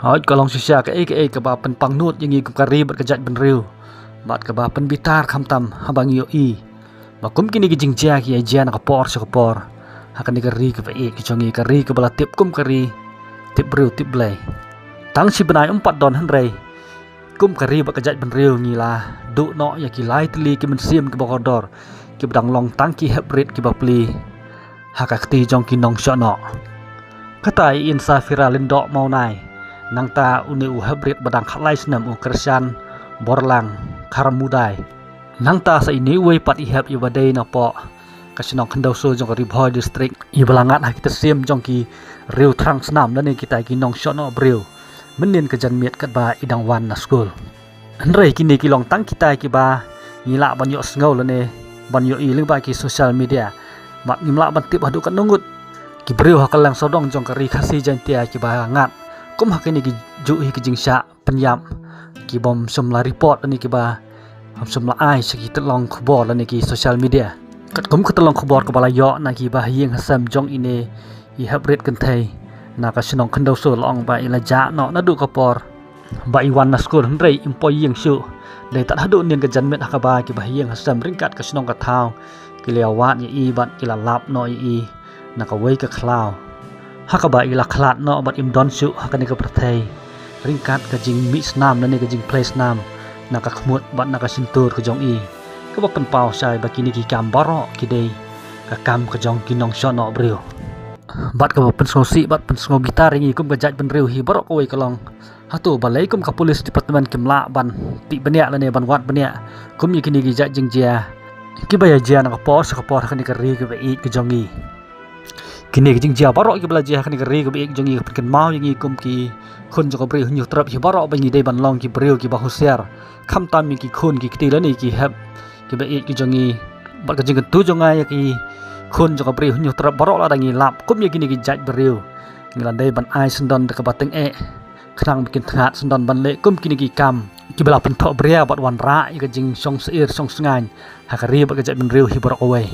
Hoi kolong sisya ke ba pen pangnut yang kum kari bat kejat ben riu. Bat ke ba pen bitar khamtam habang yo i. Ba kum kini ki jingja ki ajian ka por se ka por. Hakan ni kari ke ba ki jongi kari ke bala tip kum kari. Tip riu tip blai. Tang si benai 4 don hanrei. Kum kari bat kejat ben riu ngila. Du no ya ki lai tli ki men sim ke ba kodor. Ki bedang long tang ki hebrit ki ba pli. Hakakti jong ki nong syono. Katai in safira lindok mau nai. Nang ta uni u hebrit badang khalai senam u kersan borlang karamudai. Nang ta sa ini wei pat ihab i wadai na po kasinong khandau so jong ribhoi district i balangat ha kita sim jong ki riu trang senam dan kita ki nong syono briu menin ke janmiat kat ba idang wan na school. Anrei kini ki long tang kita ki ba ngila ban yo sngo lane ban yo i ling ba ki social media mat ngimla ban tip hadu kan nungut ki briu hakalang sodong jong kari khasi jantia ki ba ngat kum hakini ki juhi ki jingsha penyam ki bom somla report ani ki ba somla ai segi telong khobor ani ki social media kat kum telong khobor ka bala yo na ki ba yeng hasam jong ine i habret kan thai na ka sinong khandau so long ba ila ja no na du ka por ba iwan na school hrei impoi yeng su le tat hadu nin ka janmet ha ka ba ki ba yeng hasam ringkat ka sinong ka thau ki lewat i ban ila lap no i na ka wei ka khlau hakaba ila khlat no bat im don su hakani ka prathai ringkat ka jing mi snam na ni ka jing place nam na ka khmut bat na ka sintur ka jong i ka ba pen pau sai ba kini ki kam baro ki dei ka kam ka jong kinong shono briu bat ka ba pen sosi bat pen ngo gitar ringi kum ka jaj ben riu hi baro ko wei kalong hatu balai kum ka police department kimla ban ti benia la ne ban wat benia kum yi kini ki jaj jing jia ki ba ya jia na ka por sa ka por hakani ka ri ka ba i ka jong i kini ki jingja barok ki belajar kani keri ki ek jongi ken mau yang ikum ki khun jo bri hunyu trap hi barok bangi dei ban long ki breu ki ba husiar kham tam ki khun ki kti lani ki heb ki ba ek ki jongi bat ka jing tu jonga ya ki khun jo bri hunyu trap barok la dangi lap kum ya kini ki jaj breu ngilan dei ban ai sendon ka bateng e khnang bikin that sendon ban le kum kini ki kam ki bela pen thok bria bat wan ra ka jing song seir song sngan hakari ba ka jaj ben reu hi barok away